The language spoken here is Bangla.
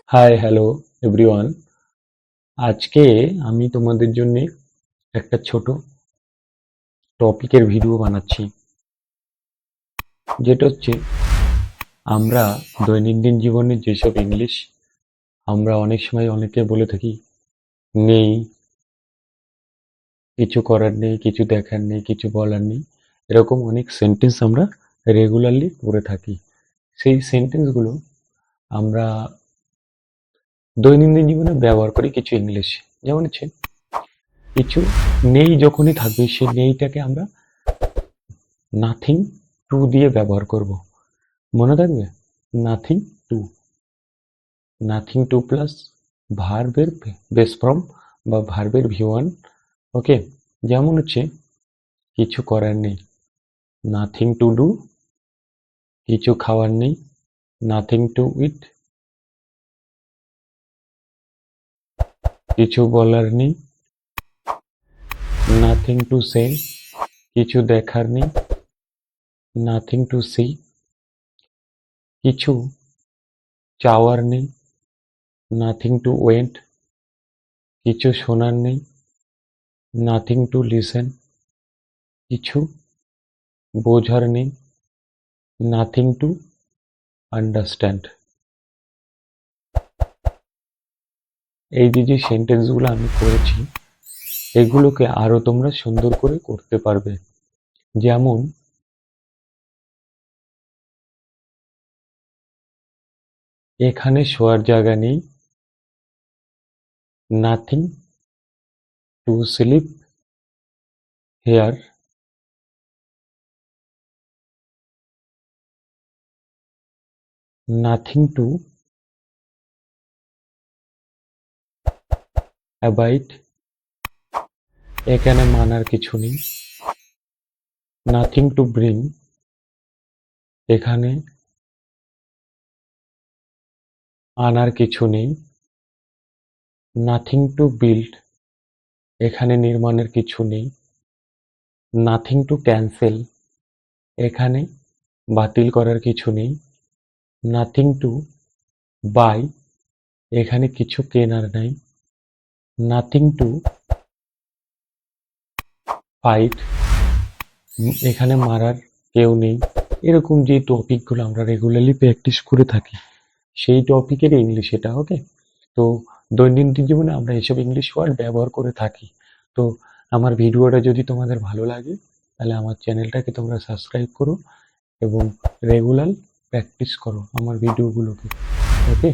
Hi hello everyone. আজকে আমি তোমাদের জন্য একটা ছোট টপিকের ভিডিও বানাচ্ছি, যেটা হচ্ছে আমরা দৈনন্দিন জীবনে যেসব ইংলিশ আমরা অনেক সময় অনেকে বলে থাকি নেই, কিছু করার নেই, কিছু দেখার নেই, কিছু বলার নেই, এরকম অনেক সেন্টেন্স আমরা রেগুলারলি করে থাকি। সেই সেন্টেন্সগুলো আমরা দৈনন্দিন জীবনে ব্যবহার করি কিছু ইংলিশ। যেমন হচ্ছে কিছু নেই যখনই থাকবে, সেই নেইটাকে আমরা নাথিং টু দিয়ে ব্যবহার করব। মনে থাকবে? Nothing to, nothing to plus ভার্বের বেস ফর্ম বা ভার্বের ভি1। ওকে, যেমন হচ্ছে কিছু করার নেই, নাথিং টু ডু। কিছু খাওয়ার নেই, নাথিং টু ইট। কিছু বলার নেই, নাথিং টু সে। কিছু দেখার নেই, নাথিং টু সি। কিছু চাওয়ার নেই, নাথিং টু ওয়েট। কিছু শোনার নেই, নাথিং টু লিসেন। কিছু বোঝার নেই, নাথিং টু আন্ডারস্ট্যান্ড। এই যে সেন্টেন্সগুলো আমি করেছি, এগুলোকে আরো তোমরা সুন্দর করে করতে পারবে। যেমন এখানে শোয়ার জায়গা নেই, nothing to sleep here. Nothing to abide, এখানে মানার কিছু নেই। নাথিং টু ব্রিং, এখানে আনার কিছু নেই। নাথিং টু বিল্ড, এখানে নির্মাণের কিছু নেই। নাথিং টু ক্যান্সেল, এখানে বাতিল করার কিছু নেই। নাথিং টু বাই, এখানে কিছু কেনার নাই। নাথিং টু ফাইট, এখানে মারার কেউ নেই। এরকম যে টপিকগুলো আমরা রেগুলারলি প্র্যাকটিস করে থাকি, সেই টপিকের ইংলিশ এটা। ওকে, তো দৈনন্দিন জীবনে আমরা এসব ইংলিশ ওয়ার্ড ব্যবহার করে থাকি। তো আমার ভিডিওটা যদি তোমাদের ভালো লাগে, তাহলে আমার চ্যানেলটাকে তোমরা সাবস্ক্রাইব করো এবং রেগুলার প্র্যাকটিস করো আমার ভিডিওগুলোকে। ওকে।